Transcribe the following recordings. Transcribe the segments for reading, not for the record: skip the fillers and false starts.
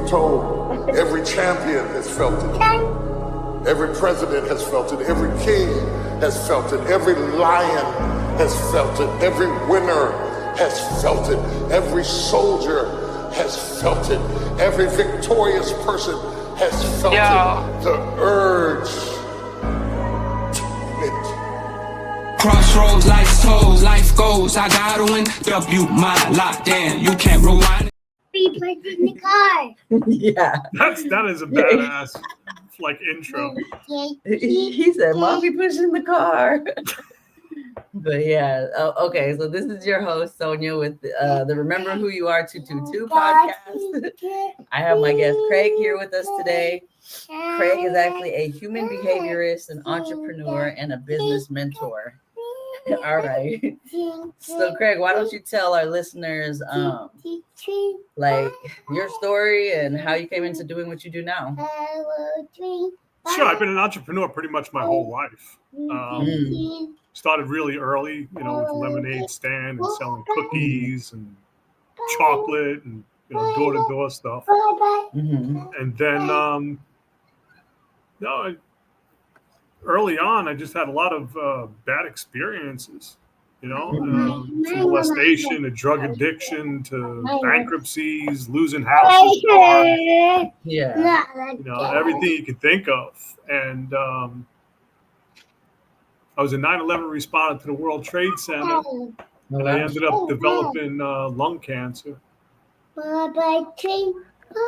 told, every champion has felt it. Every president has felt it. Every king has felt it. Every lion has felt it. Every winner has felt it. Every soldier has felt it. Every victorious person has felt it. The urge to it. Crossroads, life's tolls, life goes. I gotta win. W my lockdown. You can't rewind. Be put in the car. Yeah. That is a badass like intro. He said, "Mommy pushing the car." But yeah, okay. So this is your host Sonya with the Remember Who You Are 222 podcast. I have my guest Craig here with us today. Craig is actually a human behaviorist, an entrepreneur, and a business mentor. All right. So Craig, why don't you tell our listeners like your story and how you came into doing what you do now? Sure, I've been an entrepreneur pretty much my whole life. Started really early, with a lemonade stand and selling cookies and chocolate and door-to-door stuff. And then early on, I just had a lot of bad experiences, from molestation to drug addiction to bankruptcies, losing houses, cars, everything you can think of. And I was a 9/11 respondent to the World Trade Center, and I ended up developing lung cancer.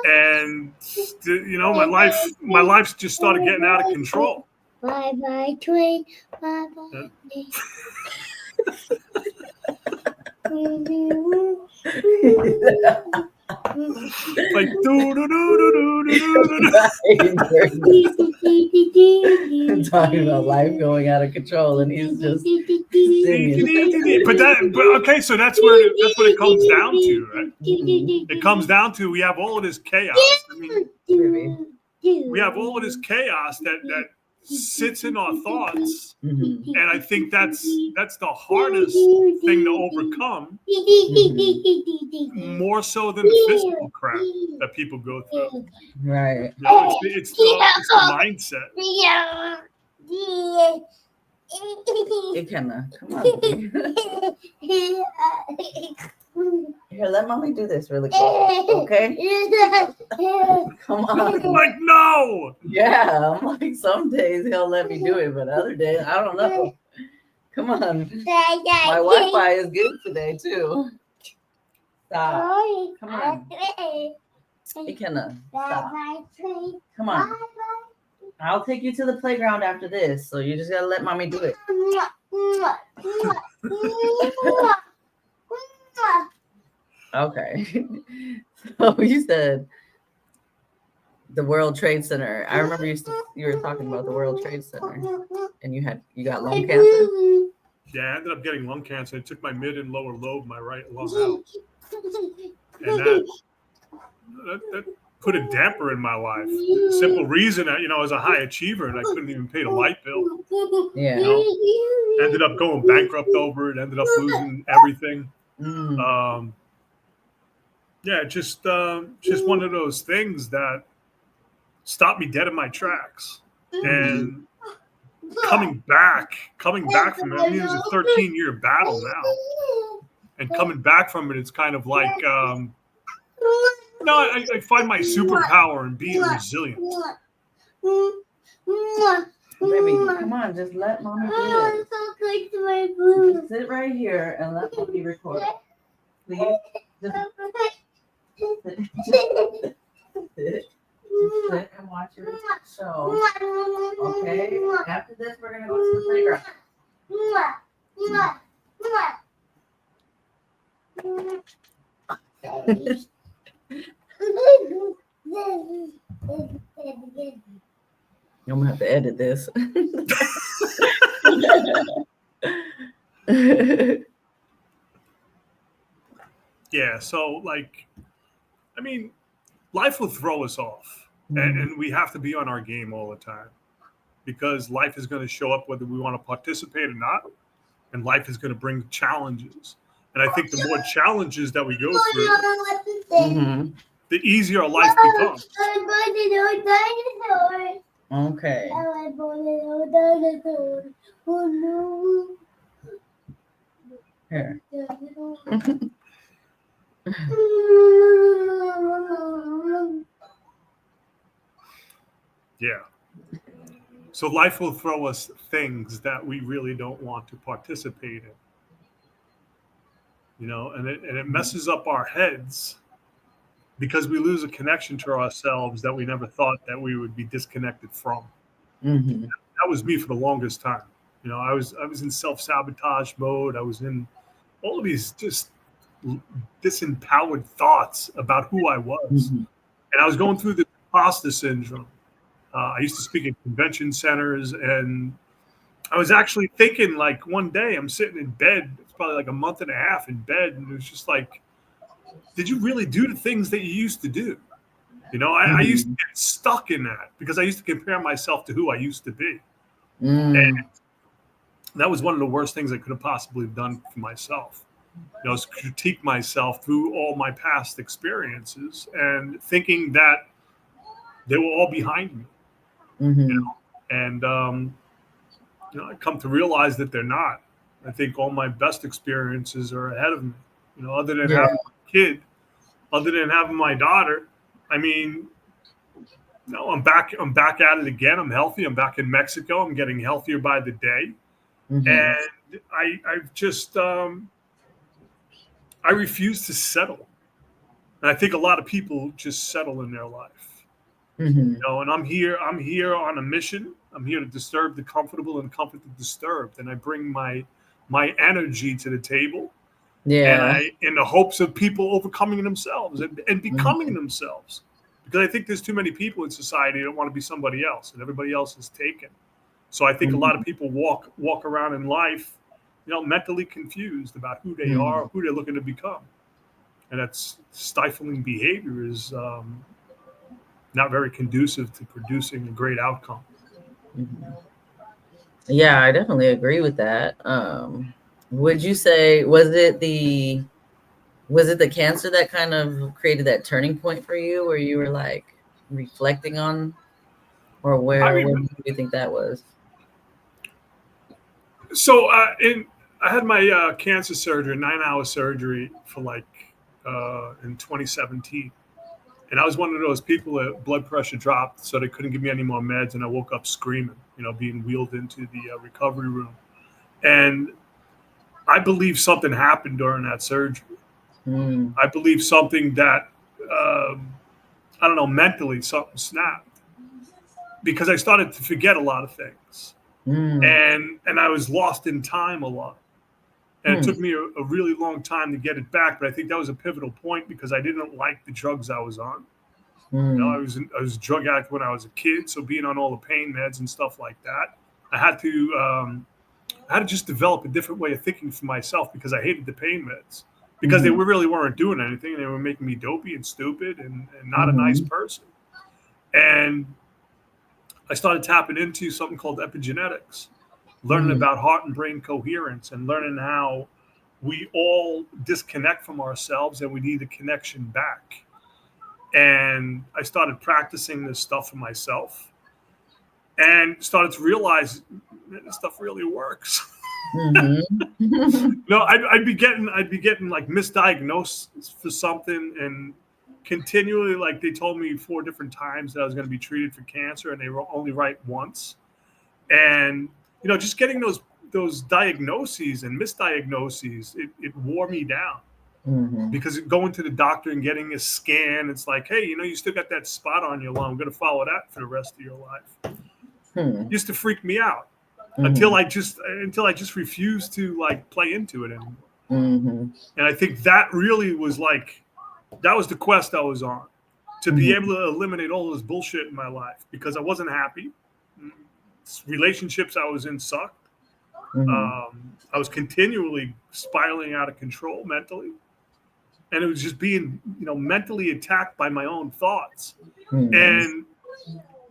And my life just started getting out of control. Bye train. Bye. Like talking about life going out of control, and he's just singing. But okay, so that's what it comes down to, right? It comes down to we have all of this chaos. We have all of this chaos that sits in our thoughts, and I think that's the hardest thing to overcome, more so than the physical crap that people go through. Right. It's the mindset. It come on. Here, let mommy do this really quick, okay? Come on. Like, no! Yeah, I'm like, some days he'll let me do it, but other days, I don't know. Come on. My Wi-Fi is good today, too. Stop. Come on. McKenna, stop. Come on. I'll take you to the playground after this, so you just gotta let mommy do it. Okay. So you said the World Trade Center. I remember you were talking about the World Trade Center, and you got lung cancer. Yeah, I ended up getting lung cancer. It took my mid and lower lobe, my right lung out, and that put a damper in my life. The simple reason that I was a high achiever and I couldn't even pay the light bill. Yeah. Ended up going bankrupt over it. Ended up losing everything. Yeah, just one of those things that stopped me dead in my tracks. And coming back from it, it was a 13-year battle now. And coming back from it, it's kind of like, I find my superpower in being resilient. Baby, come on, just let mommy do it. Just sit right here and let mommy record. Please. Just sit and watch your show. Okay? After this, we're going to go to the playground. I'm going to have to edit this. Yeah, so life will throw us off, and we have to be on our game all the time, because life is going to show up whether we want to participate or not, and life is going to bring challenges. And I think the more challenges that we go through, the easier life becomes. Okay. Here. Yeah. So life will throw us things that we really don't want to participate in. You know, and it messes up our heads because we lose a connection to ourselves that we never thought that we would be disconnected from. Mm-hmm. That was me for the longest time. You know, I was in self-sabotage mode. I was in all of these just disempowered thoughts about who I was. Mm-hmm. And I was going through the imposter syndrome. I used to speak at convention centers, and I was actually thinking, like, one day I'm sitting in bed. It's probably like a month and a half in bed, and it was just like, did you really do the things that you used to do? You know, I used to get stuck in that because I used to compare myself to who I used to be. And that was one of the worst things I could have possibly done for myself. You know, is critique myself through all my past experiences and thinking that they were all behind me. Mm-hmm. You know, and you know, I come to realize that they're not. I think all my best experiences are ahead of me. You know, other than having a kid, other than having my daughter, I mean, no, I'm back at it again. I'm healthy. I'm back in Mexico. I'm getting healthier by the day. Mm-hmm. And I've just I refuse to settle. And I think a lot of people just settle in their life. Mm-hmm. You know, and I'm here on a mission. I'm here to disturb the comfortable and comfort the disturbed. And I bring my energy to the table. Yeah. And in the hopes of people overcoming themselves and becoming themselves. Because I think there's too many people in society that want to be somebody else, and everybody else is taken. So I think a lot of people walk around in life, you know, mentally confused about who they are, who they're looking to become. And that's stifling behavior is not very conducive to producing a great outcome. Mm-hmm. Yeah, I definitely agree with that. Would you say was it the cancer that kind of created that turning point for you, where you were like reflecting on, or where do you think that was? So I had my cancer surgery, 9-hour surgery for in 2017. And I was one of those people that blood pressure dropped, so they couldn't give me any more meds. And I woke up screaming, you know, being wheeled into the recovery room. And I believe something happened during that surgery. I believe something that, I don't know, mentally something snapped. Because I started to forget a lot of things. And I was lost in time a lot. And it took me a really long time to get it back. But I think that was a pivotal point because I didn't like the drugs I was on. You know, I was a drug addict when I was a kid. So being on all the pain meds and stuff like that, I had to just develop a different way of thinking for myself because I hated the pain meds. Because they really weren't doing anything. They were making me dopey and stupid and not a nice person. And I started tapping into something called epigenetics, learning about heart and brain coherence and learning how we all disconnect from ourselves and we need a connection back. And I started practicing this stuff for myself and started to realize that this stuff really works. No, I'd be getting like misdiagnosed for something and continually, like they told me 4 different times that I was going to be treated for cancer and they were only right once. And, you know, just getting those diagnoses and misdiagnoses, it wore me down. Because going to the doctor and getting a scan, it's like, hey, you know, you still got that spot on your lung. I'm going to follow that for the rest of your life. It used to freak me out until I just refused to like play into it anymore. And I think that really was like, that was the quest I was on, to be able to eliminate all this bullshit in my life because I wasn't happy. Relationships I was in sucked. I was continually spiraling out of control mentally. And it was just being, you know, mentally attacked by my own thoughts. And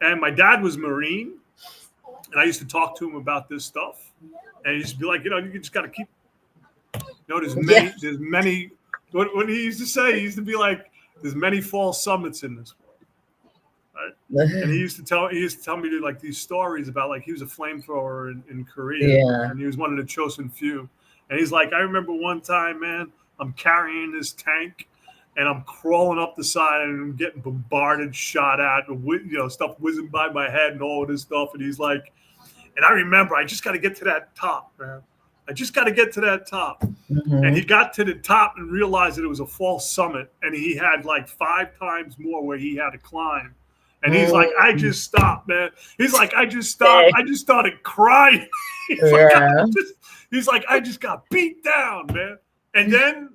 my dad was Marine. And I used to talk to him about this stuff. And he used to be like, you know, you just got to keep, you know, there's many, what he used to say, he used to be like, there's many false summits in this world, right? And he used to tell me like these stories about like he was a flamethrower in Korea, and he was one of the chosen few. And he's like, I remember one time, man, I'm carrying this tank, and I'm crawling up the side, and I'm getting bombarded, shot at, stuff whizzing by my head, and all of this stuff. And he's like, and I remember, I just got to get to that top, man. I just got to get to that top. Mm-hmm. And he got to the top and realized that it was a false summit. And he had like 5 times more where he had to climb. And he's like, I just stopped, man. He's like, I just stopped. I just started crying. He's like, I just got beat down, man. And then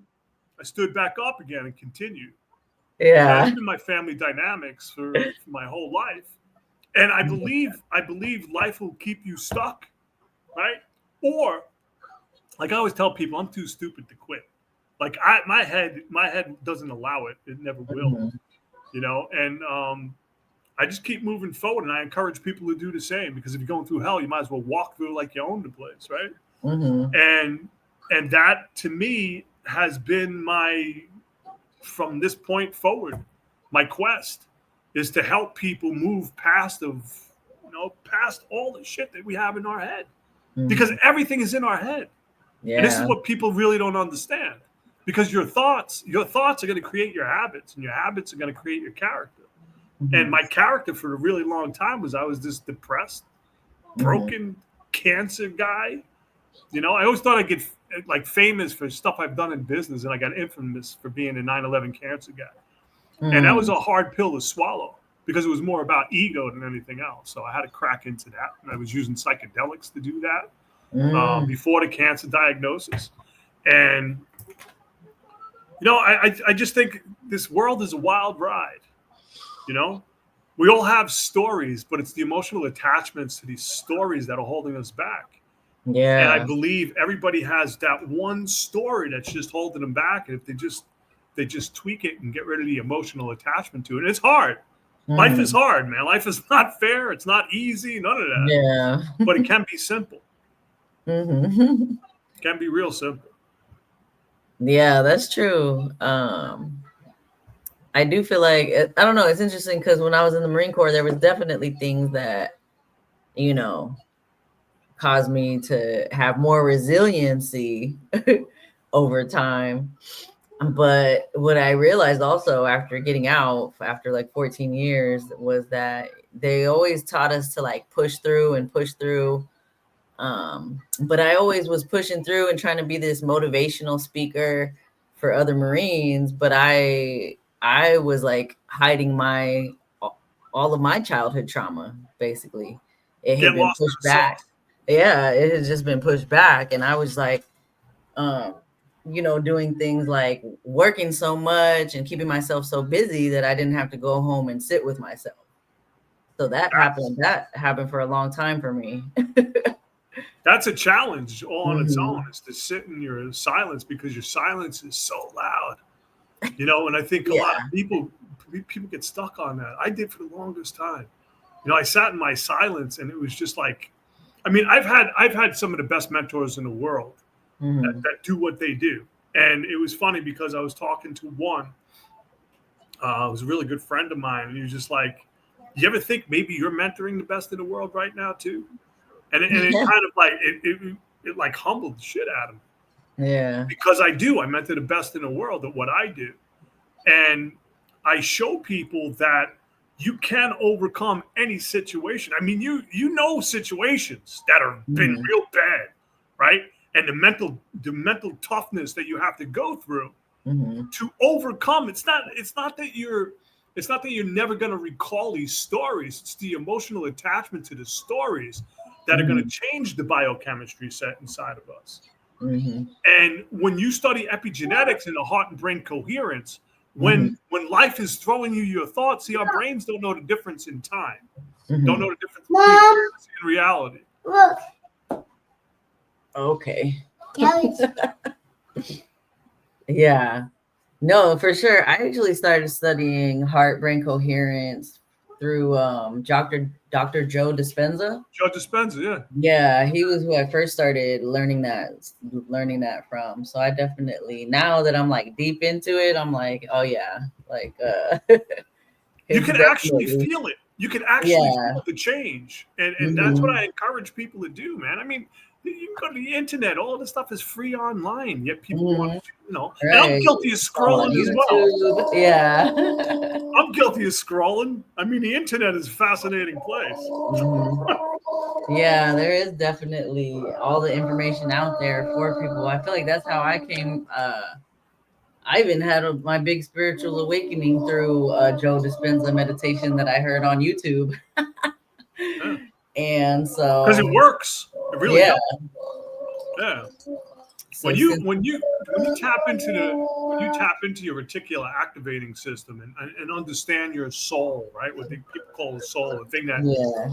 I stood back up again and continued. Yeah. That's been my family dynamics for my whole life. And I believe life will keep you stuck, right? Or, like I always tell people, I'm too stupid to quit. Like my head doesn't allow it. It never will, And I just keep moving forward, and I encourage people to do the same, because if you're going through hell, you might as well walk through like you own the place, right? Mm-hmm. And that to me has been from this point forward, my quest is to help people move past all the shit that we have in our head, because everything is in our head. Yeah. And this is what people really don't understand, because your thoughts are going to create your habits, and your habits are going to create your character. Mm-hmm. And my character for a really long time was I was this depressed, broken, cancer guy. I always thought I'd get like famous for stuff I've done in business, and I got infamous for being a 9/11 cancer guy. And that was a hard pill to swallow, because it was more about ego than anything else. So I had to crack into that. And I was using psychedelics to do that before the cancer diagnosis. And, I just think this world is a wild ride. We all have stories, but it's the emotional attachments to these stories that are holding us back. Yeah. And I believe everybody has that one story that's just holding them back. And if they just tweak it and get rid of the emotional attachment to it. And it's hard. Life is hard, man. Life is not fair. It's not easy. None of that. Yeah. But it can be simple. Mm-hmm. It can be real simple. Yeah, that's true. I do feel like, I don't know, it's interesting because when I was in the Marine Corps, there was definitely things that, caused me to have more resiliency over time. But what I realized also after getting out, after like 14 years, was that they always taught us to like push through. But I always was pushing through and trying to be this motivational speaker for other Marines. But I was like hiding all of my childhood trauma, basically. It had been pushed back. Yeah, it has just been pushed back. And I was like, doing things like working so much and keeping myself so busy that I didn't have to go home and sit with myself. So that happened for a long time for me. That's a challenge all on its own, is to sit in your silence, because your silence is so loud. And I think a lot of people get stuck on that. I did for the longest time. I sat in my silence, and it was just like, I've had some of the best mentors in the world that do what they do. And it was funny because I was talking to one, it was a really good friend of mine, and he was just like, you ever think maybe you're mentoring the best in the world right now too? And it kind of like, it like humbled the shit out of me. Yeah. Because I mentor the best in the world at what I do. And I show people that you can overcome any situation. You know situations that have been real bad, right? And the mental toughness that you have to go through to overcome. It's not that you're never going to recall these stories. It's the emotional attachment to the stories that are going to change the biochemistry set inside of us. And when you study epigenetics and the heart and brain coherence, when life is throwing you your thoughts, see, our brains don't know the difference in time. Don't know the difference in reality. Look. Okay. Yeah. No, for sure. I actually started studying heart brain coherence through Dr. Joe Dispenza. Joe Dispenza, yeah. Yeah, he was who I first started learning that from. So I definitely, now that I'm like deep into it, I'm like, oh yeah, like You it's can actually definitely, feel it. You can actually yeah. feel the change. And that's what Mhm. I encourage people to do, man. I mean, you can go to the internet, all this stuff is free online, yet people want Mhm. to, you know, and I'm Right. guilty of On scrolling as well. YouTube. Yeah. I'm guilty of scrolling. I mean, the internet is a fascinating place. Mhm. Yeah, there is definitely all the information out there for people. I feel like that's how I came. I even had my big spiritual awakening through Joe Dispenza meditation that I heard on YouTube. Yeah. And Because it so, works. It really yeah. does. Yeah. So When you since, when you when you tap into your reticular activating system and understand your soul, right? What people call the soul, the thing that yeah.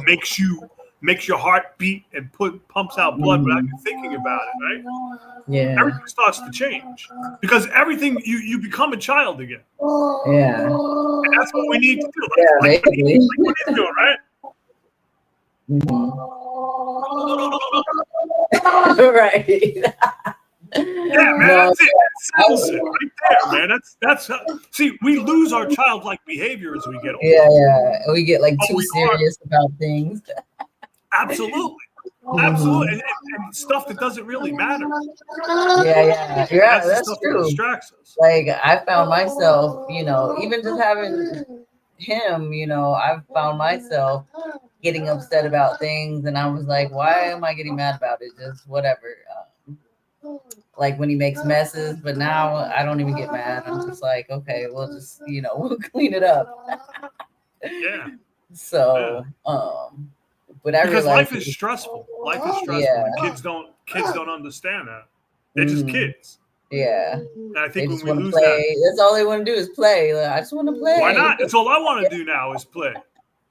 makes your heart beat and pumps out blood without you thinking about it, right? Yeah. Everything starts to change because everything you become a child again. Yeah. And that's what we need to do. Yeah, Like basically. what he's doing, right? Mhm. Right. Yeah, man, No, that's it. That settles it right there, man. That's see, we lose our childlike behavior as we get older. yeah. We get like But too we are serious about things. absolutely, absolutely, and stuff that doesn't really matter. Yeah. Yeah, That's the that's stuff that true. distracts us. Like I found myself, even just having him, I've found myself getting upset about things, and I was like, why am I getting mad about it? Just whatever. Like when he makes messes, but now I don't even get mad. I'm just like, okay, we'll just, we'll clean it up. Yeah, yeah. So, but I Because realized, life is stressful. Life is stressful, yeah, and kids don't understand that. They're just mhm, kids. yeah, And I they think when just we want to lose that, play. That's all they want to do is play. Like, I just want to why play. not? That's all I want to do now is play.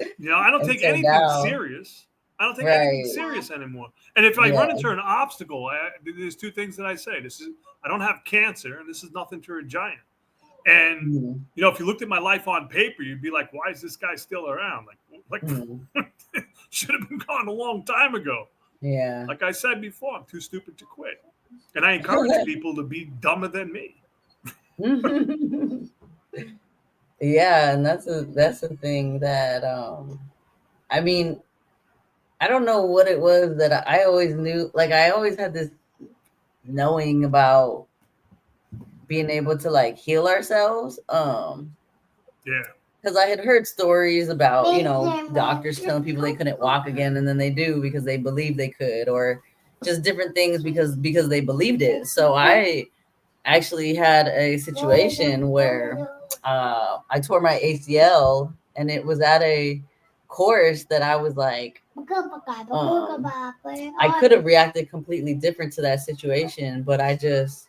I don't And take so anything now, serious. I don't take anything right, serious anymore. And if I yeah, run into an obstacle, there's two things that I say. I don't have cancer, and this is nothing to a giant. And mhm, if you looked at my life on paper, you'd be like, "Why is this guy still around? Like mhm, should have been gone a long time ago." yeah. Like I said before, I'm too stupid to quit. And I encourage people to be dumber than me. Yeah, and that's the thing that I mean, I don't know what it was that I always knew. Like I always had this knowing about being able to like heal ourselves. Yeah. Because I had heard stories about, doctors telling people they couldn't walk again, and then they do because they believe they could, or just different things because they believed it. So I actually had a situation where I tore my ACL, and it was at a course that I was like, I could have reacted completely different to that situation, but I just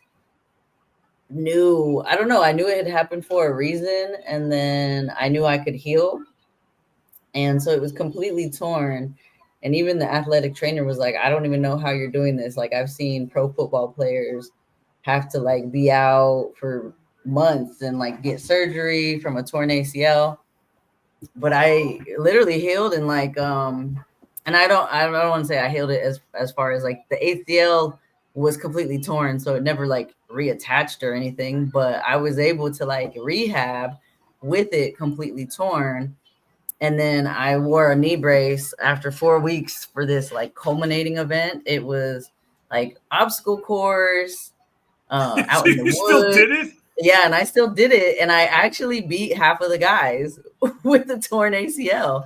knew, I don't know, I knew it had happened for a reason, and then I knew I could heal. And so it was completely torn. And even the athletic trainer was like, I don't even know how you're doing this. Like I've seen pro football players have to like be out for months and like get surgery from a torn ACL. But I literally healed and like and I don't want to say I healed it as far as like the ACL was completely torn, so it never like reattached or anything, but I was able to like rehab with it completely torn. And then I wore a knee brace after 4 weeks for this like culminating event. It was like obstacle course So out in the you still woods. did it? Yeah, and I still did it, and I actually beat half of the guys with the torn ACL.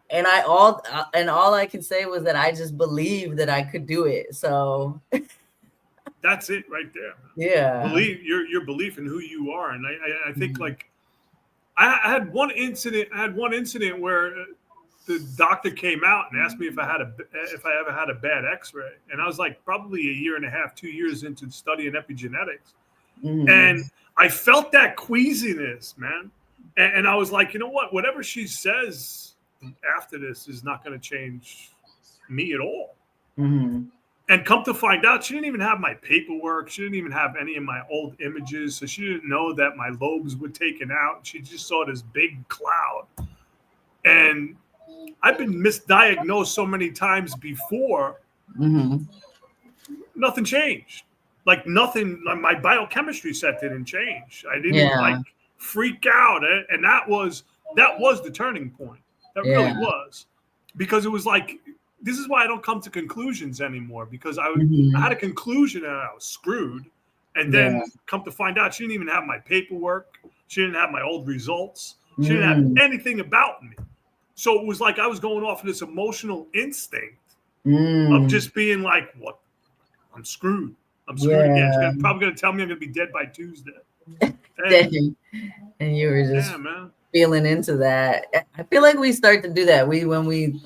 And all I can say was that I just believed that I could do it. So That's it right there. yeah. Believe your belief in who you are. And I think like I had one incident. I had one incident where the doctor came out and asked me if I ever had a bad X-ray, and I was like probably a year and a half, 2 years into studying epigenetics, and I felt that queasiness, man, and I was like, you know what? Whatever she says after this is not going to change me at all. Mm-hmm. And come to find out, she didn't even have my paperwork. She didn't even have any of my old images. So she didn't know that my lobes were taken out. She just saw this big cloud. And I've been misdiagnosed so many times before. Mm-hmm. Nothing changed. Like nothing, like my biochemistry set didn't change. I didn't Yeah. like freak out. And that was the turning point. That really Yeah. was. Because it was like, this is why I don't come to conclusions anymore, because I had a conclusion and I was screwed. And then come to find out, she didn't even have my paperwork. She didn't have my old results. She didn't have anything about me. So it was like I was going off of this emotional instinct of just being like, what? I'm screwed. I'm screwed again. She's probably going to tell me I'm going to be dead by Tuesday. Dang. And you were just feeling into that. I feel like we start to do that. When we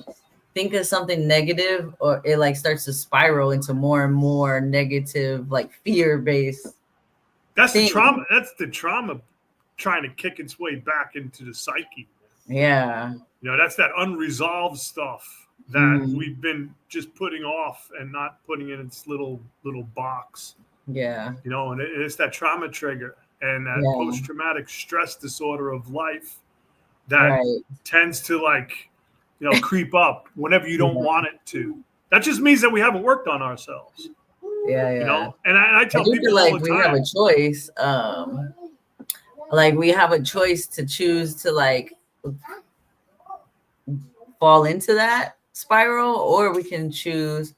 think of something negative, or it like starts to spiral into more and more negative, like fear-based. That's the trauma. That's the trauma trying to kick its way back into the psyche. Yeah. You know, that's that unresolved stuff that we've been just putting off and not putting in its little box. Yeah. You know, and it's that trauma trigger and that post-traumatic stress disorder of life that tends to, like, you know, creep up whenever you don't want it to. That just means that we haven't worked on ourselves. Yeah, yeah. You know, and I tell people feel like all the we time, have a choice. Like we have a choice to choose to like fall into that spiral, or we can choose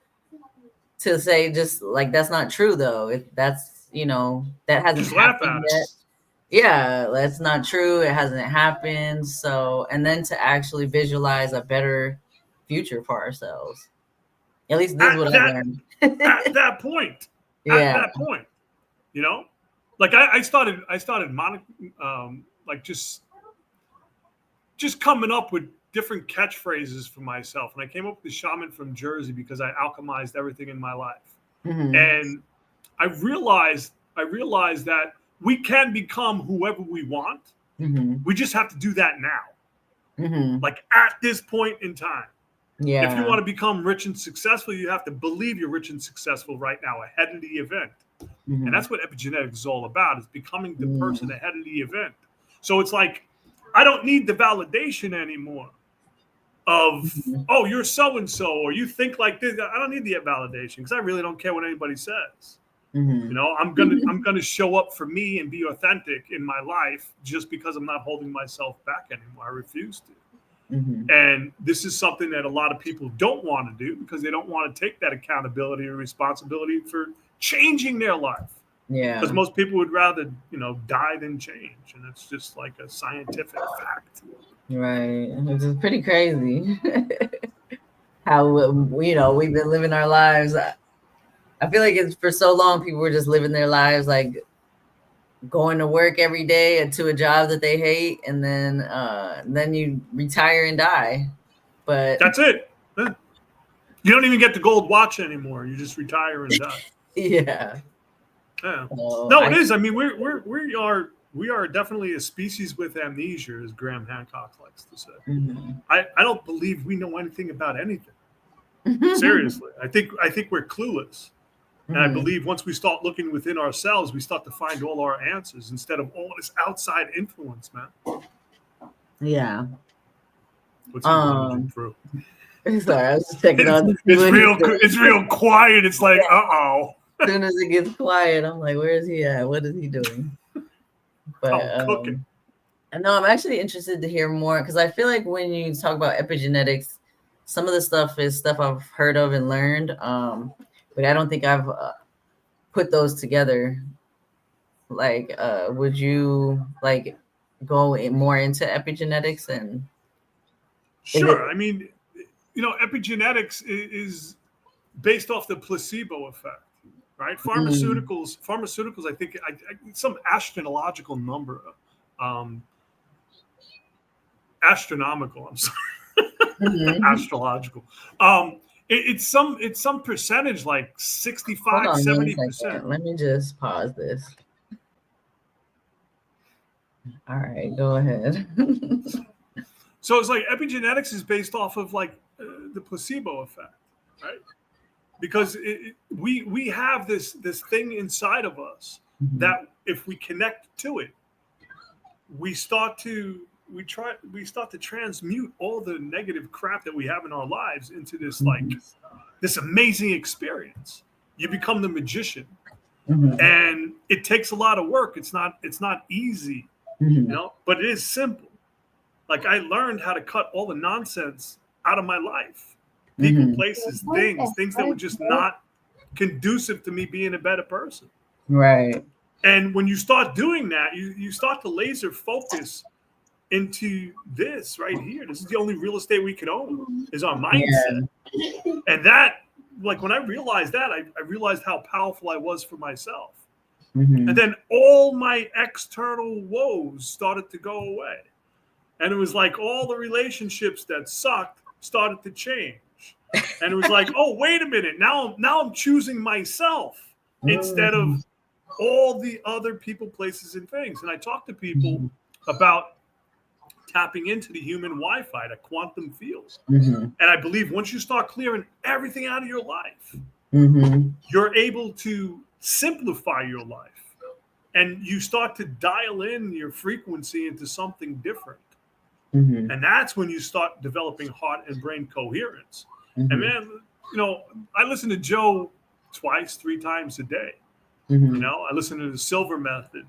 to say just like that's not true though. If that's, you know, that hasn't happened yet. Yeah, that's not true. It hasn't happened. So, and then to actually visualize a better future for ourselves. At least this is what I learned. At that point. Yeah. At that point. You know? Like I started like just coming up with different catchphrases for myself. And I came up with the Shaman from Jersey because I alchemized everything in my life. And I realized that we can become whoever we want. We just have to do that now. Like at this point in time. Yeah. If you want to become rich and successful, you have to believe you're rich and successful right now, ahead of the event. And that's what epigenetics is all about, is becoming the person ahead of the event. So it's like, I don't need the validation anymore of, oh, you're so-and-so, or you think like this. I don't need the validation because I really don't care what anybody says. You know, I'm gonna show up for me and be authentic in my life just because I'm not holding myself back anymore. I refuse to. And this is something that a lot of people don't want to do because they don't want to take that accountability or responsibility for changing their life. Yeah. Because most people would rather, you know, die than change. And it's just like a scientific fact. Right. It's pretty crazy how, you know, we've been living our lives. I feel like it's for so long, people were just living their lives like going to work every day and to a job that they hate, and then you retire and die. But that's it. You don't even get the gold watch anymore. You just retire and die. Yeah. So no, it is. I mean, we are definitely a species with amnesia, as Graham Hancock likes to say. I don't believe we know anything about anything. Seriously, I think we're clueless. And I believe once we start looking within ourselves, we start to find all our answers instead of all this outside influence, man. Yeah. What's he through? Sorry, I was just checking on. It's real quiet. It's like, uh-oh. As soon as it gets quiet, I'm like, where is he at? What is he doing? But cooking. And no, I'm actually interested to hear more because I feel like when you talk about epigenetics, some of the stuff is stuff I've heard of and learned. But I don't think I've put those together. Like, would you like go more into epigenetics and? Sure. I mean, you know, epigenetics is based off the placebo effect, right? Pharmaceuticals. I think some astronomical number. Astronomical. I'm sorry. Astrological. It's some percentage, like 65, 70%. Let me just pause this. All right, go ahead. So it's like epigenetics is based off of like the placebo effect, right? Because we have this thing inside of us that if we connect to it, we start to we start to transmute all the negative crap that we have in our lives into this like this amazing experience. You become the magician, and it takes a lot of work. It's not easy, you know, but it is simple. Like I learned how to cut all the nonsense out of my life, people, places, things that were just not conducive to me being a better person. Right. And when you start doing that, you start to laser focus into this right here. This is the only real estate we can own, is our mindset. Yeah. And that, like when I realized that, I realized how powerful I was for myself. And then all my external woes started to go away. And it was like all the relationships that sucked started to change. And it was like, oh, wait a minute. Now I'm choosing myself instead of all the other people, places, and things. And I talk to people about tapping into the human Wi-Fi, the quantum field. And I believe once you start clearing everything out of your life, you're able to simplify your life. And you start to dial in your frequency into something different. And that's when you start developing heart and brain coherence. And man, you know, I listen to Joe 2-3 times a day. You know, I listen to the Silver Method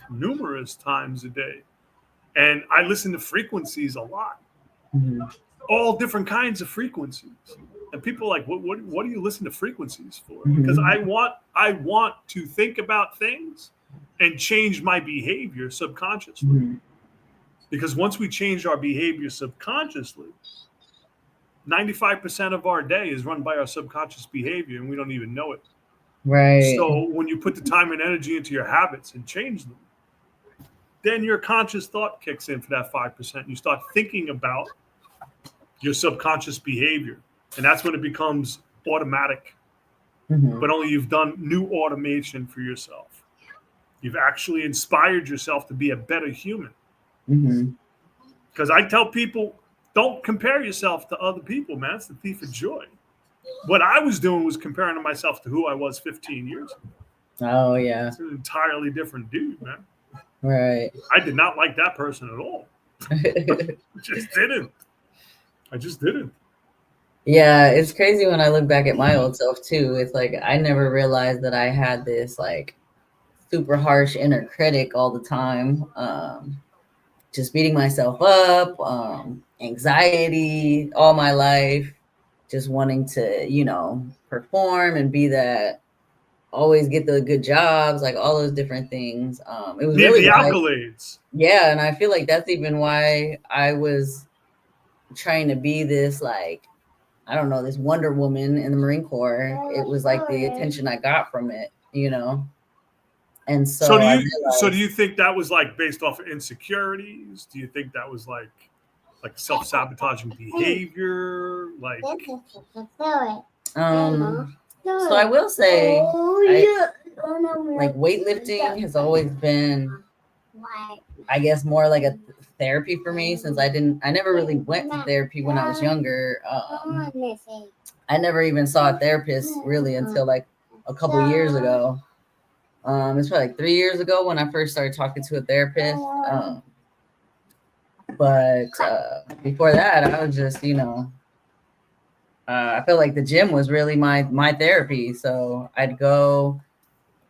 numerous times a day. And I listen to frequencies a lot. All different kinds of frequencies. And people are like, what do you listen to frequencies for? Because I want to think about things and change my behavior subconsciously. Because once we change our behavior subconsciously, 95% of our day is run by our subconscious behavior, and we don't even know it. Right. So when you put the time and energy into your habits and change them, then your conscious thought kicks in for that 5%. And you start thinking about your subconscious behavior. And that's when it becomes automatic. But only you've done new automation for yourself. You've actually inspired yourself to be a better human. Because I tell people, don't compare yourself to other people, man. It's the thief of joy. What I was doing was comparing myself to who I was 15 years ago. Oh, yeah. It's an entirely different dude, man. Right. I did not like that person at all. I just didn't. Yeah, it's crazy when I look back at my old self, too. It's like I never realized that I had this, like, super harsh inner critic all the time. Just beating myself up, anxiety all my life, just wanting to, you know, perform and be that, always get the good jobs, like all those different things. It was really the accolades. Yeah, and I feel like that's even why I was trying to be this, like, I don't know, this Wonder Woman in the Marine Corps. It was like the attention I got from it, you know. And so do you think that was like based off of insecurities? Do you think that was like self-sabotaging behavior? Like so I will say like weightlifting has always been, I guess, more like a therapy for me, since I never really went to therapy when I was younger. I never even saw a therapist really until like a couple years ago. It's probably like 3 years ago when I first started talking to a therapist. But before that, I was just, you know, I felt like the gym was really my therapy. So I'd go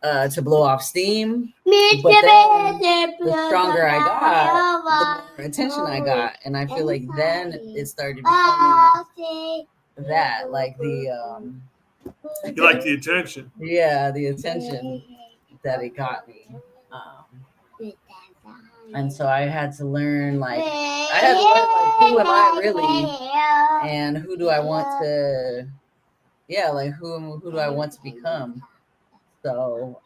to blow off steam. But then the stronger I got, the more attention I got. And I feel like then it started becoming that, like the... you like the attention. Yeah, the attention that it got me. And so I had to learn, like, who am I really? And who do I want to, who do I want to become? So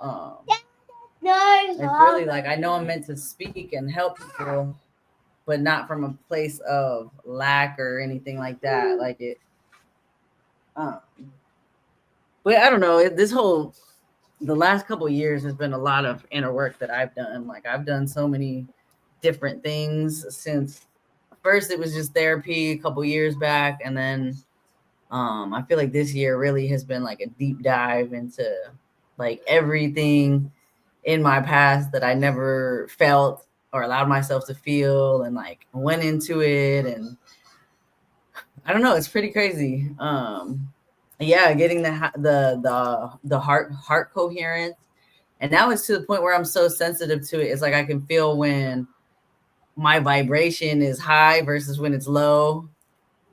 it's really like, I know I'm meant to speak and help people, but not from a place of lack or anything like that. Like it, but I don't know, the last couple of years has been a lot of inner work that I've done. Like I've done so many different things since first it was just therapy a couple years back. And then I feel like this year really has been like a deep dive into like everything in my past that I never felt or allowed myself to feel, and like went into it. And I don't know, it's pretty crazy. Yeah, getting the heart coherence. And now it's to the point where I'm so sensitive to it. It's like I can feel when my vibration is high versus when it's low.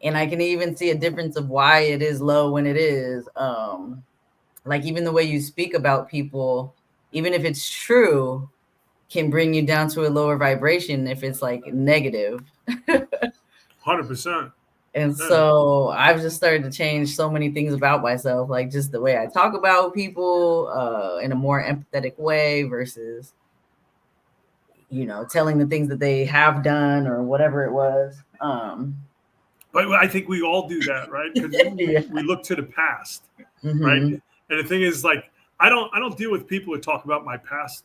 And I can even see a difference of why it is low when it is. Like even the way you speak about people, even if it's true, can bring you down to a lower vibration if it's like negative. 100%. And so I've just started to change so many things about myself, like just the way I talk about people in a more empathetic way versus, telling the things that they have done or whatever it was. But I think we all do that, right? Because we look to the past, right? And the thing is, like, I don't deal with people who talk about my past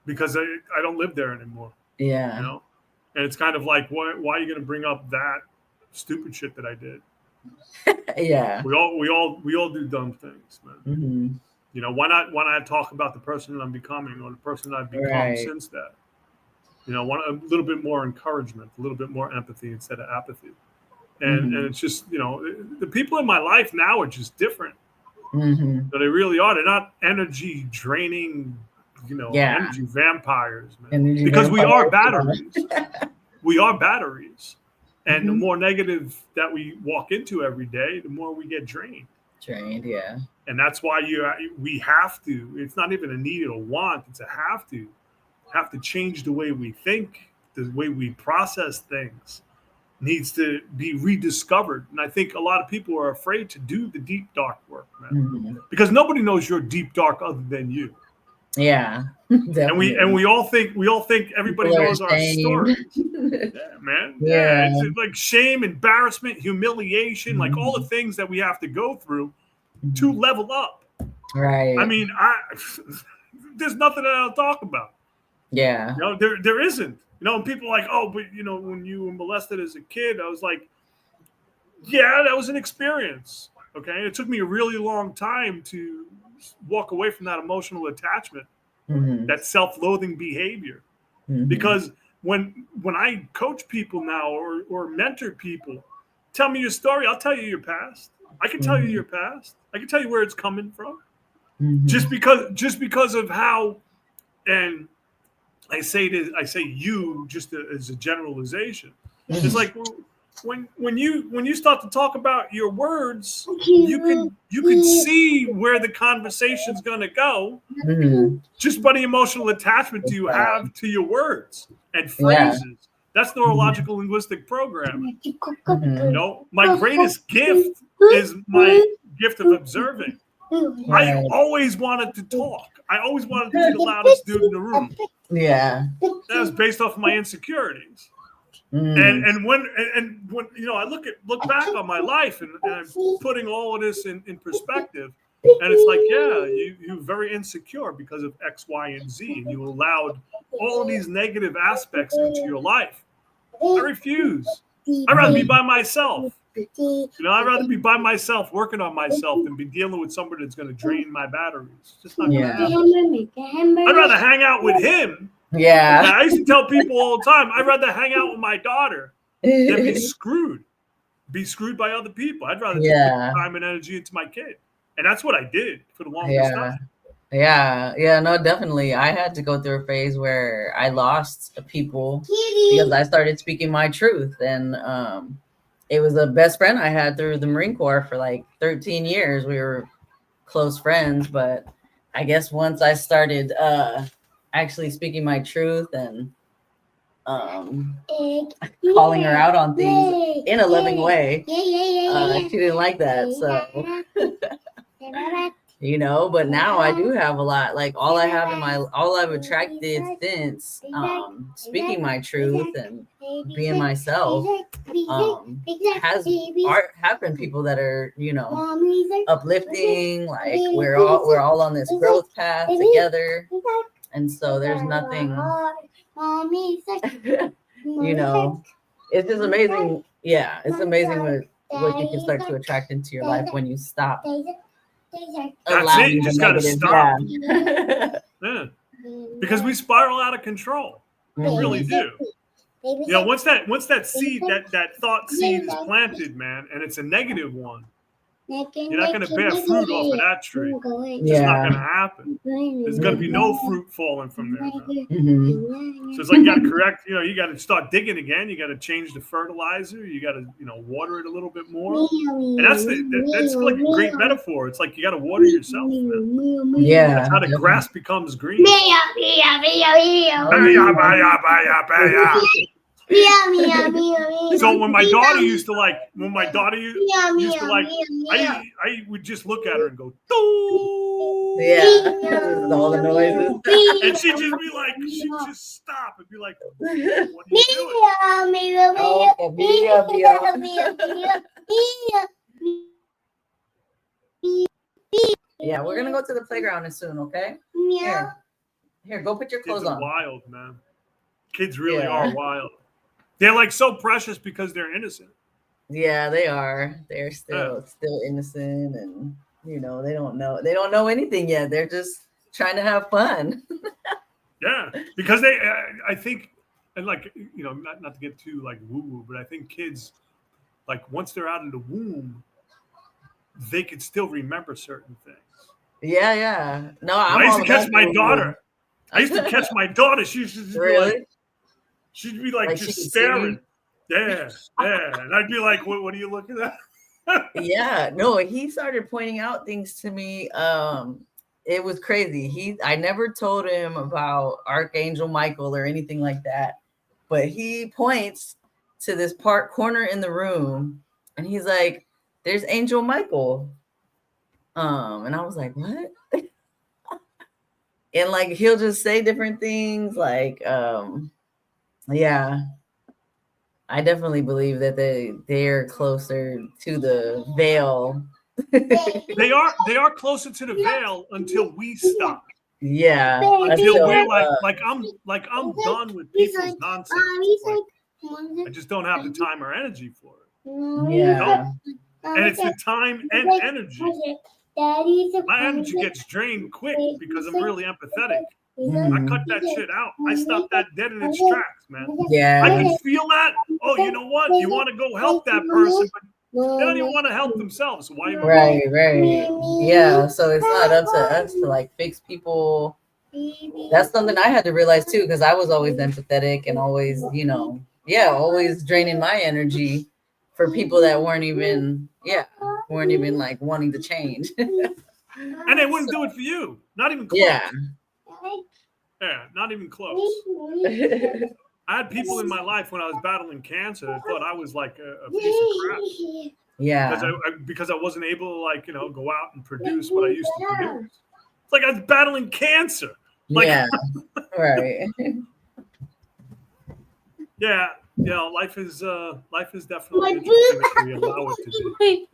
because I don't live there anymore. Yeah. And it's kind of like, why are you going to bring up that stupid shit that I did? Yeah. We all do dumb things, man. Why not talk about the person that I'm becoming or the person that I've become since that? Want a little bit more encouragement, a little bit more empathy instead of apathy. And it's just, the people in my life now are just different. So they really are. They're not energy draining, energy vampires, man. Because we are batteries. We are batteries. And the more negative that we walk into every day, the more we get drained. Yeah. And that's why we have to. It's not even a need or want. It's a have to. Have to change the way we think, the way we process things needs to be rediscovered. And I think a lot of people are afraid to do the deep, dark work, man, because nobody knows your deep, dark other than you. Yeah, definitely. And we all think everybody knows our story. Yeah, man. Yeah, it's like shame, embarrassment, humiliation, like all the things that we have to go through to level up. Right. I mean, there's nothing that I'll talk about. Yeah. There isn't. And people are like, oh, but when you were molested as a kid, I was like, yeah, that was an experience. Okay. And it took me a really long time to walk away from that emotional attachment, that self-loathing behavior. Because when I coach people now or mentor people, tell me your story, I'll tell you your past. I can tell you your past. I can tell you where it's coming from. Just because of how, and I say you just as a generalization. It's like when you start to talk about your words, you can see where the conversation's going to go just by the emotional attachment you have to your words and phrases. Yeah. That's neurological linguistic programming. My greatest gift is my gift of observing. I always wanted to talk. I always wanted to be the loudest dude in the room. Yeah, that was based off of my insecurities. And when I look back on my life and I'm putting all of this in perspective, and it's like, yeah, you're very insecure because of X, Y, and Z, and you allowed all of these negative aspects into your life. I refuse. I'd rather be by myself. I'd rather be by myself, working on myself, than be dealing with somebody that's going to drain my batteries. It's just not going to happen. I'd rather hang out with him. Yeah. I used to tell people all the time, I'd rather hang out with my daughter than be screwed by other people. I'd rather just put time and energy into my kid. And that's what I did for the longest time. Yeah, no, definitely. I had to go through a phase where I lost people because I started speaking my truth. And it was a best friend I had through the Marine Corps for like 13 years. We were close friends, but I guess once I started actually speaking my truth and calling her out on things in a loving way, she didn't like that. So, but now I do have a lot. Like all I've attracted since speaking my truth and being myself have been people that are uplifting. Like we're all on this growth path together, and so there's nothing. It's just amazing. Yeah, it's amazing what you can start to attract into your life when you stop. That's it. You just got to stop. Yeah. Because we spiral out of control. You really do. You know, once that seed, that thought seed is planted, man, and it's a negative one, you're not going to bear fruit off of that tree. It's just not going to happen. There's going to be no fruit falling from there. So it's like you got to correct. You know, you got to start digging again. You got to change the fertilizer. You got to, you know, water it a little bit more. And that's like a great metaphor. It's like you got to water yourself, man. Yeah, that's how the grass becomes green. So when my daughter used to like, I would just look at her and go, doo. Yeah, all the noises. And she'd just stop and be like, what are you doing? Yeah, we're gonna go to the playground soon, okay? Here, go put your clothes Kids are on. wild, man. Kids really are wild. They're like so precious because they're innocent. Yeah, they are. They're still innocent, and you know, they don't know anything yet. They're just trying to have fun. Yeah, because I think, and like, you know, not to get too like woo-woo, but I think kids, like once they're out of the womb, they can still remember certain things. Yeah. No, I used to catch my daughter. She used to just be like, she'd be like just staring. Yeah. And I'd be like, what are you looking at? Yeah, no, he started pointing out things to me. It was crazy. I never told him about Archangel Michael or anything like that, but he points to this corner in the room and he's like, there's Angel Michael. And I was like, what? And like he'll just say different things like yeah. I definitely believe that they're closer to the veil. They are closer to the veil until we stop. Yeah. Until we're like I'm done with people's nonsense. I just don't have the time or energy for it. Yeah. And it's the time and energy. My energy gets drained quick because I'm really empathetic. I cut that shit out. I stop that dead in its tracks, man. Yeah. I can feel that. Oh, you know what? You want to go help that person, but they don't even want to help themselves. So why? Right. Yeah. So it's not up to us to like fix people. That's something I had to realize too, because I was always empathetic and always, you know, always draining my energy for people that weren't even like wanting to change. And they wouldn't do it for you. Not even close. Yeah, not even close. I had people in my life when I was battling cancer that thought I was like a piece of crap. Yeah. Because I wasn't able to, like, you know, go out and produce what I used to produce. It's like I was battling cancer. Like, yeah. Right. Yeah. You know, life is definitely interesting if we allow it to be.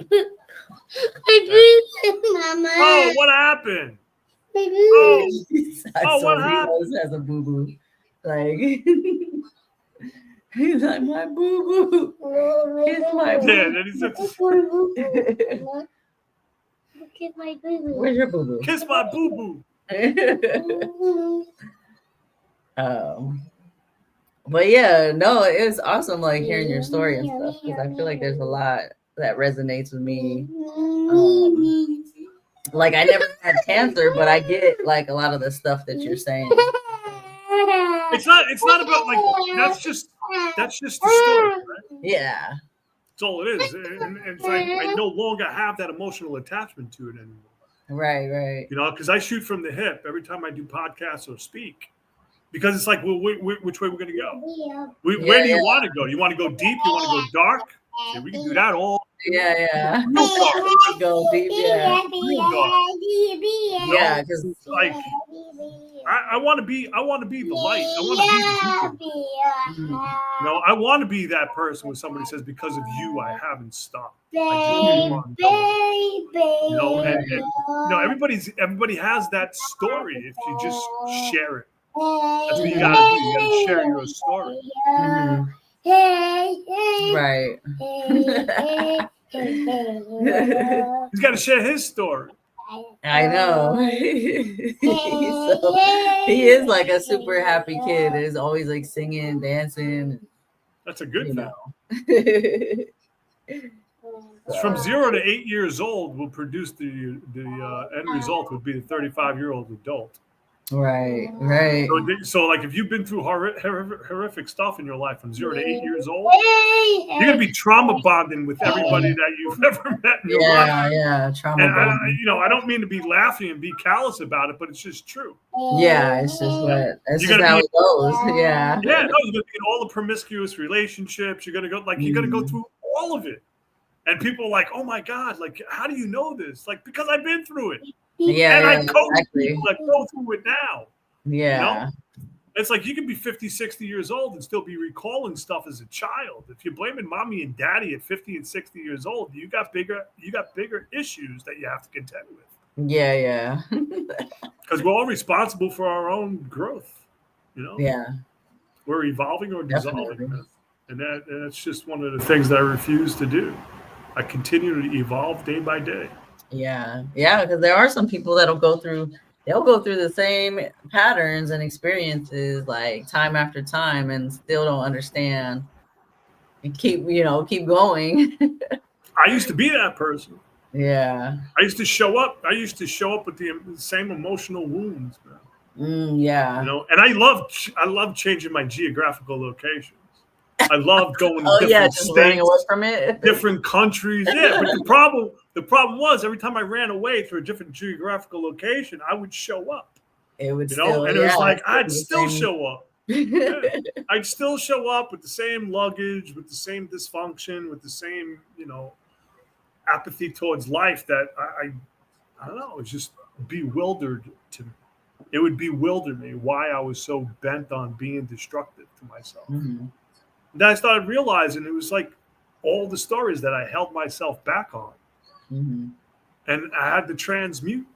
Oh, what happened? Oh, what happened? He has a boo boo. Like he's like, my boo boo. Kiss my boo. Yeah, then he said, kiss my boo boo. Where's your boo boo? Kiss my boo boo. But yeah, no, it's awesome like hearing your story and stuff because I feel like there's a lot that resonates with me. Like I never had cancer, but I get like a lot of the stuff that you're saying. It's not about like that's just the story, right? Yeah. That's all it is. And it's like I no longer have that emotional attachment to it anymore. Right. You know, because I shoot from the hip every time I do podcasts or speak. Because it's like, well, which way we're going to go? Where do you want to go? Do you want to go deep? You want to go dark? Yeah, we can do that all. Yeah. Go deep, yeah, because like I want to be the light. I want to be the beacon. You know, I want to be that person when somebody says, because of you, I haven't stopped. You know, and you know, everybody has that story if you just share it. That's what you gotta do. You gotta share your story. Right. He's got to share his story. I know. So, he is like a super happy kid. Is always like singing, dancing. That's a good thing. From So, 0 to 8 years old will produce the end result would be the 35-year-old adult. right. So like if you've been through horrific stuff in your life from 0 to 8 years old, you're gonna be trauma bonding with everybody that you've ever met in your life. Yeah, trauma And bonding. I don't mean to be laughing and be callous about it, but it's just true. Yeah, it's just that's You're just gonna how be, it goes. Yeah. yeah, no, you're gonna be in all the promiscuous relationships. You're gonna go through all of it. And people are like, oh my God, like, how do you know this? Like, because I've been through it. Yeah. And I coach exactly. people that go through it now. Yeah. You know? It's like you can be 50, 60 years old and still be recalling stuff as a child. If you're blaming mommy and daddy at 50 and 60 years old, you got bigger issues that you have to contend with. Yeah. Because we're all responsible for our own growth. You know? Yeah. We're evolving or dissolving. Definitely. And that's just one of the things that I refuse to do. I continue to evolve day by day. Yeah, because there are some people they'll go through the same patterns and experiences like time after time and still don't understand and keep going. I used to be that person. Yeah. I used to show up with the same emotional wounds, man. Yeah. You know, and I love changing my geographical locations. I love going to different just states, running away from it. different countries. Yeah, but the problem was every time I ran away to a different geographical location, I would show up. It would, and it was like I'd still show up. Yeah. I'd still show up with the same luggage, with the same dysfunction, with the same, apathy towards life that I don't know, it's just bewildered to me. It would bewilder me why I was so bent on being destructive to myself. Mm-hmm. Then I started realizing it was like all the stories that I held myself back on. Mm-hmm. And I had to transmute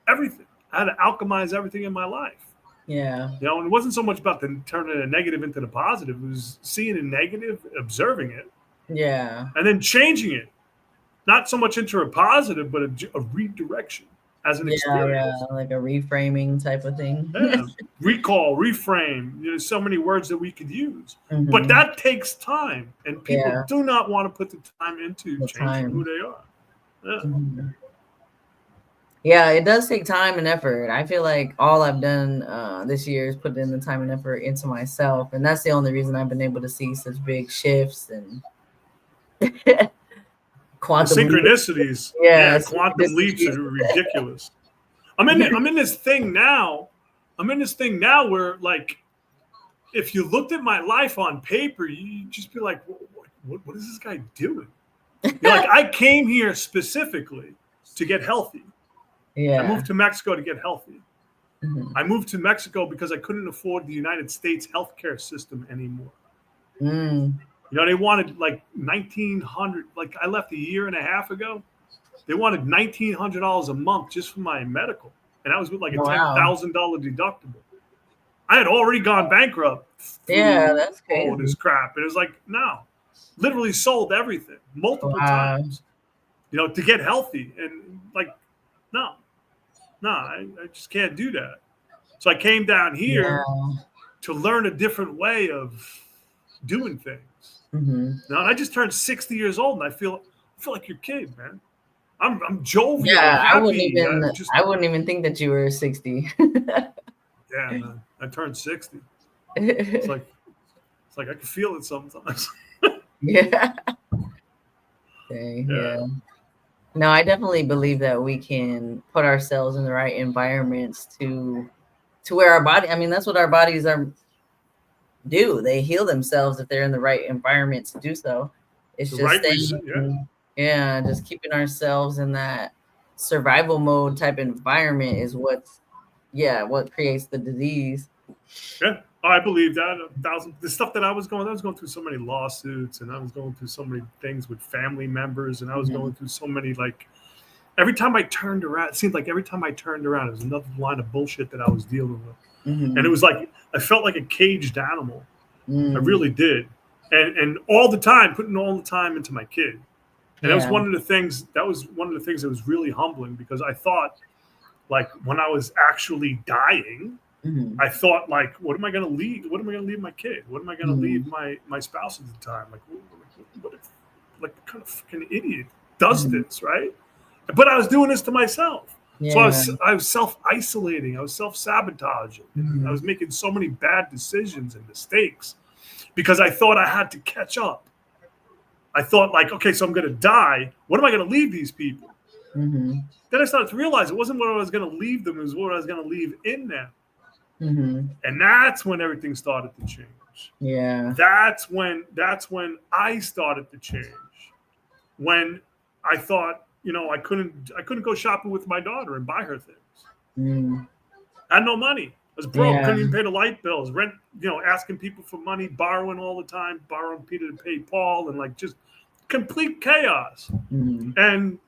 everything. I had to alchemize everything in my life. Yeah. And it wasn't so much about turning the negative into the positive. It was seeing a negative, observing it. Yeah. And then changing it. Not so much into a positive, but a redirection as an experience. Yeah, like a reframing type of thing. Yeah. Recall, reframe. So many words that we could use. Mm-hmm. But that takes time. And people do not want to put the time into changing who they are. Yeah. Mm-hmm. Yeah, it does take time and effort. I feel like all I've done this year is put in the time and effort into myself. And that's the only reason I've been able to see such big shifts and quantum synchronicities. Leaps. Quantum leaps are ridiculous. I'm in this thing now. Where, like, if you looked at my life on paper, you'd just be like, what is this guy doing? Like, I came here specifically to get healthy. Yeah. I moved to Mexico to get healthy. Mm-hmm. I moved to Mexico because I couldn't afford the United States healthcare system anymore. They wanted like $1,900. Like, I left a year and a half ago. They wanted $1,900 a month just for my medical, and I was with like a $10,000 deductible. I had already gone bankrupt. Yeah, that's crazy. All this crap. It was like, no, literally sold everything multiple times, to get healthy, and like, no, I just can't do that. So I came down here to learn a different way of doing things. Mm-hmm. Now, I just turned 60 years old, and I feel like your kid, man. I'm jovial. Yeah, happy. I wouldn't even think that you were 60. Yeah, man, I turned 60. It's like I can feel it sometimes. Yeah. Okay, yeah. No, I definitely believe that we can put ourselves in the right environments to where our body. I mean, that's what our bodies do. They heal themselves if they're in the right environment to do so. It's just keeping ourselves in that survival mode type environment is what creates the disease. Yeah, I believe that. The stuff that I was going through so many lawsuits, and I was going through so many things with family members, and I was going through so many, like, every time I turned around, it seemed like every time I turned around, it was another line of bullshit that I was dealing with. Mm-hmm. And it was like, I felt like a caged animal. I really did. And all the time, putting all the time into my kid. And that was one of the things that was really humbling, because I thought, like, when I was actually dying, I thought, like, what am I going to leave? What am I going to leave my kid? What am I going to leave my spouse at the time? Like, what like, kind of fucking idiot does this, right? But I was doing this to myself. So I was self-isolating. I was self-sabotaging. I was making so many bad decisions and mistakes because I thought I had to catch up. I thought, like, okay, so I'm going to die. What am I going to leave these people? Then I started to realize it wasn't what I was going to leave them. It was what I was going to leave in them. And that's when everything started to change. Yeah. That's when I started to change. When I thought, you know, I couldn't go shopping with my daughter and buy her things. I had no money. I was broke. Couldn't even pay the light bills, rent, you know, asking people for money, borrowing all the time, borrowing Peter to pay Paul, and like just complete chaos. And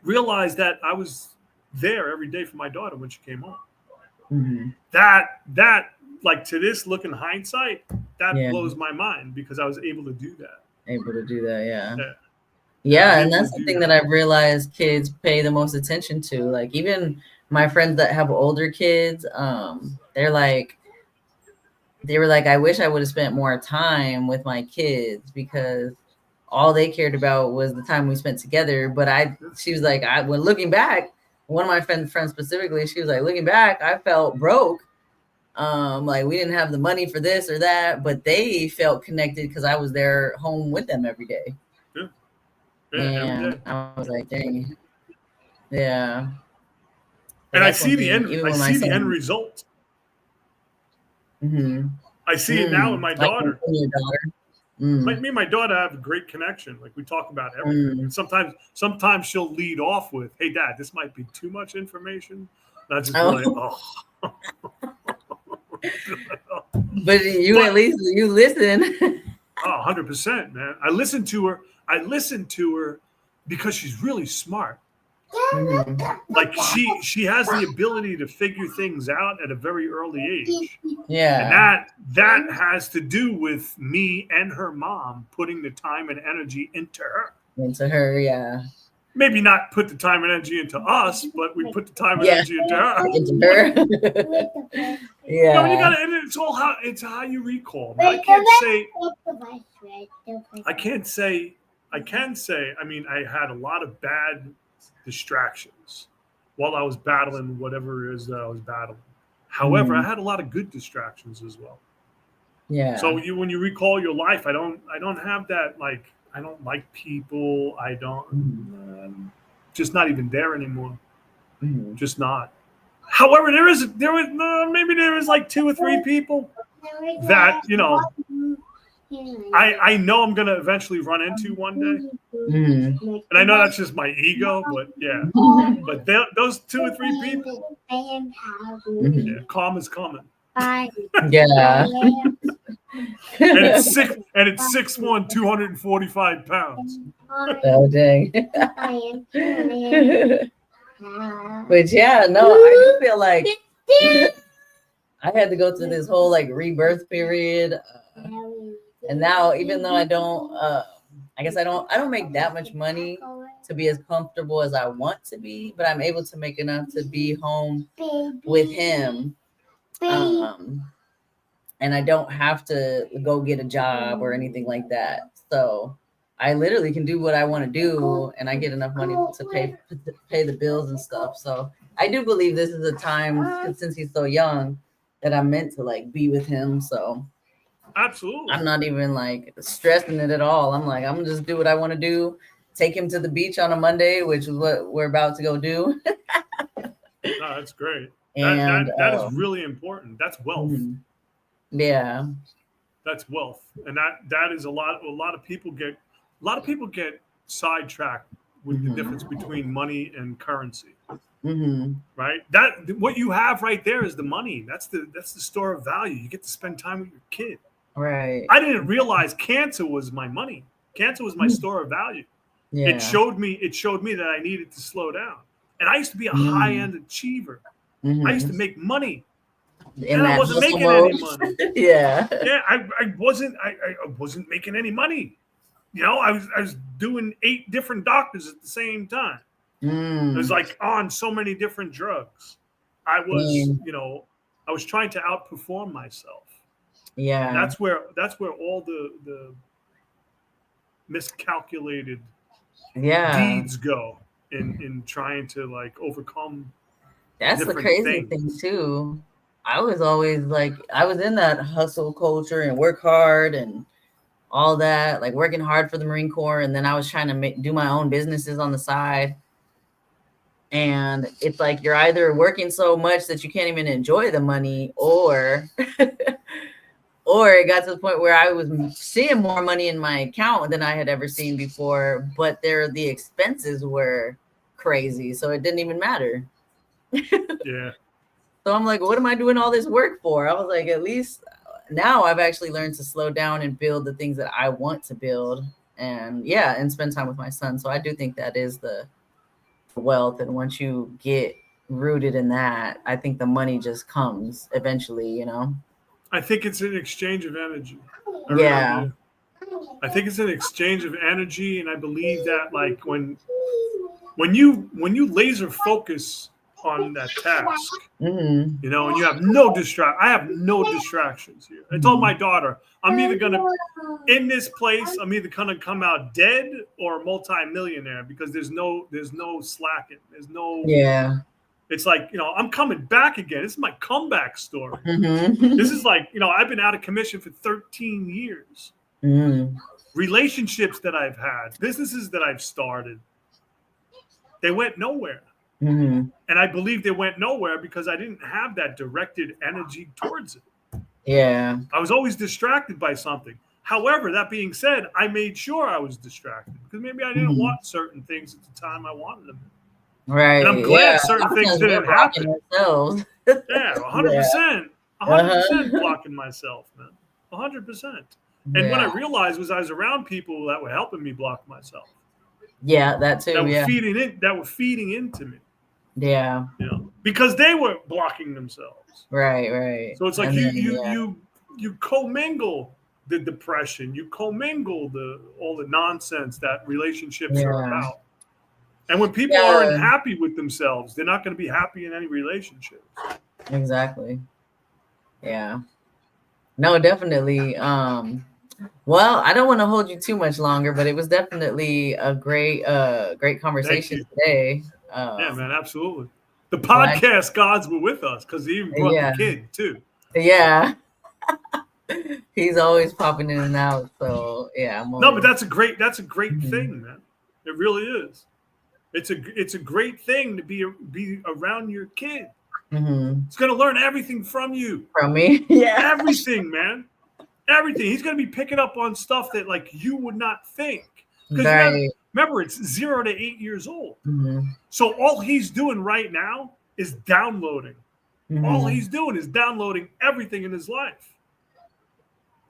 realized that I was there every day for my daughter when she came home. That like, to this look in hindsight, that blows my mind, because I was able to do that. Yeah, and that's the thing that I've realized kids pay the most attention to. Like, even my friends that have older kids, they were like, I wish I would have spent more time with my kids, because all they cared about was the time we spent together. But she was like, when looking back, one of my friends specifically, she was like, looking back, I felt broke. Like, we didn't have the money for this or that, but they felt connected because I was there home with them every day. And I was like, dang. Yeah. And I see the end. I see the end result. I see it now in my daughter. Like your daughter. Like, me and my daughter have a great connection. Like, we talk about everything. And sometimes she'll lead off with, "Hey, Dad, this might be too much information." And I just like, oh. But at least you listen. 100%, man. I listen to her because she's really smart. Like, she has the ability to figure things out at a very early age. Yeah. And that has to do with me and her mom putting the time and energy into her. Yeah. Maybe not put the time and energy into us, but we put the time and energy into her. Yeah. No, you gotta, and it's how you recall. I can say, I mean, I had a lot of bad distractions while I was battling whatever it is that I was battling. However, I had a lot of good distractions as well. Yeah. So when you recall your life, I don't have that, like, I don't like people. I don't, just not even there anymore. Just not. However, there was maybe there was like 2 or 3 people that, you know, I know I'm going to eventually run into one day. And I know that's just my ego, but yeah. But those 2 or 3 people, karma's coming. Yeah. And it's 6'1", 245 pounds. Oh, dang. But yeah, no, I do feel like I had to go through this whole, like, rebirth period. And now, even though I don't, I guess I don't make that much money to be as comfortable as I want to be, but I'm able to make enough to be home with him. And I don't have to go get a job or anything like that. So I literally can do what I want to do, and I get enough money to pay the bills and stuff. So I do believe this is a time, since he's so young, that I'm meant to, like, be with him. So absolutely, I'm not even, like, stressing it at all. I'm like, I'm gonna just do what I want to do. Take him to the beach on a Monday, which is what we're about to go do. No, that's great. And that is really important. That's wealth. Yeah, that's wealth, and that is a lot of people get sidetracked with the difference between money and currency. Right? That what you have right there is the money. That's the store of value. You get to spend time with your kid. Right. I didn't realize cancer was my money. Cancer was my store of value. Yeah. It showed me that I needed to slow down. And I used to be a high-end achiever. I used to make money. And I wasn't making any money. Yeah. Yeah, I wasn't making any money. I was doing 8 different doctors at the same time. I was like on so many different drugs. I was, I was trying to outperform myself. Yeah. And that's where all the miscalculated deeds go in trying to like overcome. That's the crazy thing too. I was always like, I was in that hustle culture and work hard and all that, like working hard for the Marine Corps. And then I was trying to do my own businesses on the side. And it's like, you're either working so much that you can't even enjoy the money, or or it got to the point where I was seeing more money in my account than I had ever seen before, but the expenses were crazy. So it didn't even matter. Yeah. So I'm like, what am I doing all this work for? I was like, at least now I've actually learned to slow down and build the things that I want to build, and spend time with my son. So I do think that is the wealth. And once you get rooted in that, I think the money just comes eventually, I think it's an exchange of energy. Yeah. I think it's an exchange of energy, and I believe that like when you laser focus on that task, and you have no I have no distractions here. I told my daughter, I'm either gonna in this place, I'm either gonna come out dead or a multi-millionaire, because there's no slacking. There's no It's like, I'm coming back again. This is my comeback story. This is like, I've been out of commission for 13 years. Relationships that I've had, businesses that I've started, they went nowhere. And I believe they went nowhere because I didn't have that directed energy towards it. Yeah. I was always distracted by something. However, that being said, I made sure I was distracted because maybe I didn't want certain things at the time I wanted them. Right. And I'm glad certain things didn't happen. Yeah, 100%. 100% blocking myself, man. 100%. And what I realized was I was around people that were helping me block myself. Yeah, that too. That were feeding into me. Yeah. Because they were blocking themselves. Right. So it's like you commingle the depression, you commingle all the nonsense that relationships are about. And when people aren't happy with themselves, they're not going to be happy in any relationship. Exactly. Yeah. No, definitely. Well, I don't want to hold you too much longer, but it was definitely a great conversation today. Yeah, man, absolutely. The podcast gods were with us because he even brought the kid too. Yeah. He's always popping in and out. So yeah. No, but that's a great thing, man. It really is. It's a great thing to be around your kid. It's going to learn everything from you. From me? Yeah. Everything, man. Everything. He's going to be picking up on stuff that like you would not think. Because remember, it's 0 to 8 years old. So all he's doing right now is downloading. All he's doing is downloading everything in his life.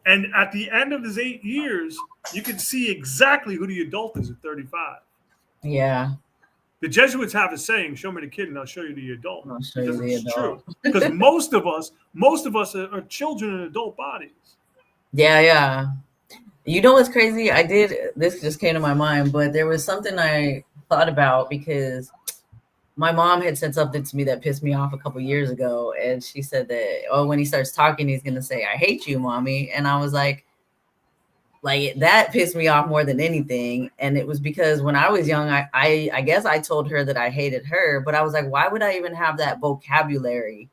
And at the end of his 8 years, you can see exactly who the adult is at 35. Yeah. The Jesuits have a saying, show me the kid and I'll show you the adult. I'll show you the adult. True. Because most of us are children in adult bodies. Yeah. You know what's crazy? This just came to my mind, but there was something I thought about because my mom had said something to me that pissed me off a couple years ago. And she said that, when he starts talking, he's going to say, I hate you, mommy. And I was like, that pissed me off more than anything. And it was because when I was young, I guess I told her that I hated her, but I was like, why would I even have that vocabulary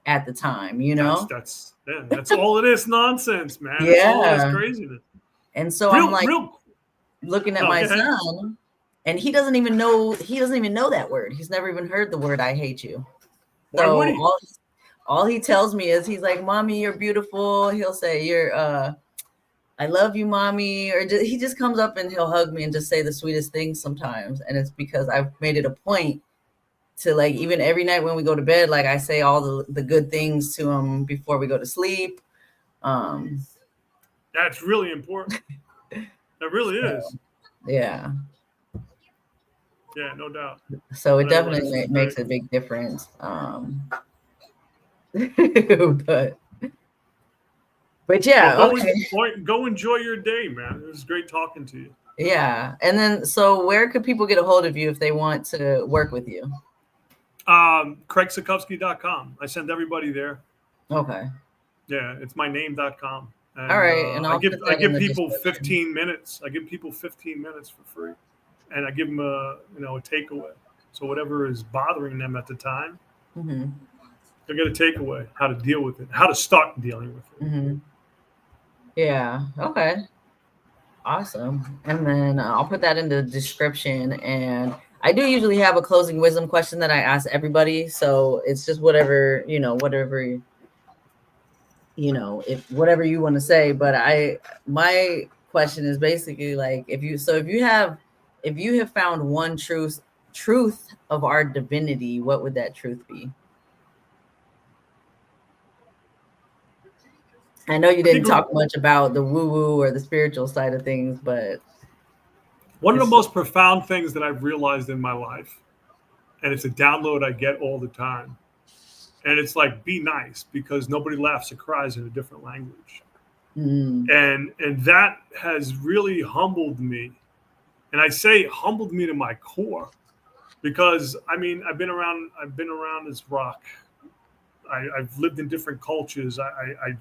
at the time? That's all it is, nonsense, man. That's all it is, craziness. And so I'm like looking at my son, and he doesn't even know that word. He's never even heard the word I hate you. So all he tells me is, he's like, mommy, you're beautiful. He'll say, I love you, mommy. Or he just comes up and he'll hug me and just say the sweetest things sometimes. And it's because I've made it a point to even every night when we go to bed, I say all the good things to him before we go to sleep. That's really important. That really is. Yeah. Yeah, no doubt. So it definitely makes a big But yeah, Well, okay. Go enjoy your day, man. It was great talking to you. Yeah. And then, so where could people get a hold of you if they want to work with you? CraigSotkovsky.com. I send everybody there. Okay. Yeah, it's my name.com. And, all right. And I give people description. 15 minutes. I give people 15 minutes for free. And I give them a takeaway. So whatever is bothering them at the time, they'll get a takeaway, how to deal with it, how to start dealing with it. Yeah. Okay. Awesome. And then I'll put that in the description. And I do usually have a closing wisdom question that I ask everybody. So it's just whatever, if whatever you want to say. But my question is basically like, if you have found one truth of our divinity, what would that truth be? I know you didn't talk much about the woo-woo or the spiritual side of things, but one of the most profound things that I've realized in my life, and it's a download I get all the time, and it's like, be nice, because nobody laughs or cries in a different language. And that has really humbled me. And I say humbled me to my core, because I mean, I've been around this rock. I've lived in different cultures. I've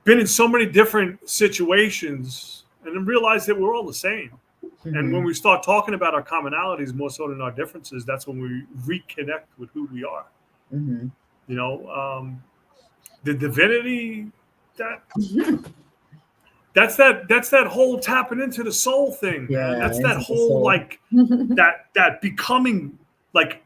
been in so many different situations, and then realized that we're all the same. And when we start talking about our commonalities more so than our differences, that's when we reconnect with who we are. The divinity, that's that whole tapping into the soul thing, man. That's that whole like that becoming, like,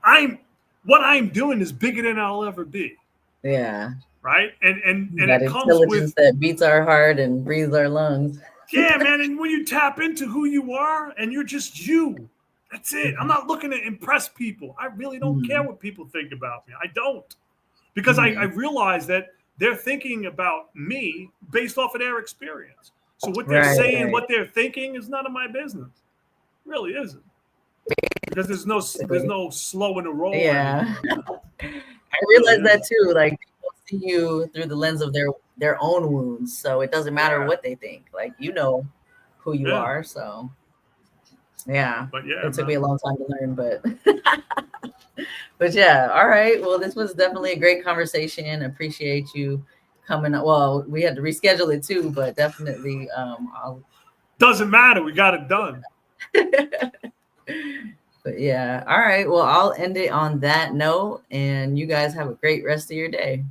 what I'm doing is bigger than I'll ever be. Yeah. Right. And that it comes intelligence with that beats our heart and breathes our lungs. Yeah, man. And when you tap into who you are and you're just you, that's it. I'm not looking to impress people. I really don't care what people think about me. I don't. Because I realize that they're thinking about me based off of their experience. So what they're saying, what they're thinking is none of my business. It really isn't. Because there's no slow in the roll. Yeah. I realize that too. Like, people see you through the lens of their own wounds. So it doesn't matter what they think. Like, you know who you are. So yeah. But it took me a long time to learn, but but yeah. All right. Well, this was definitely a great conversation. Appreciate you coming. Well, we had to reschedule it too, but definitely doesn't matter. We got it done. But yeah. All right. Well, I'll end it on that note, and you guys have a great rest of your day.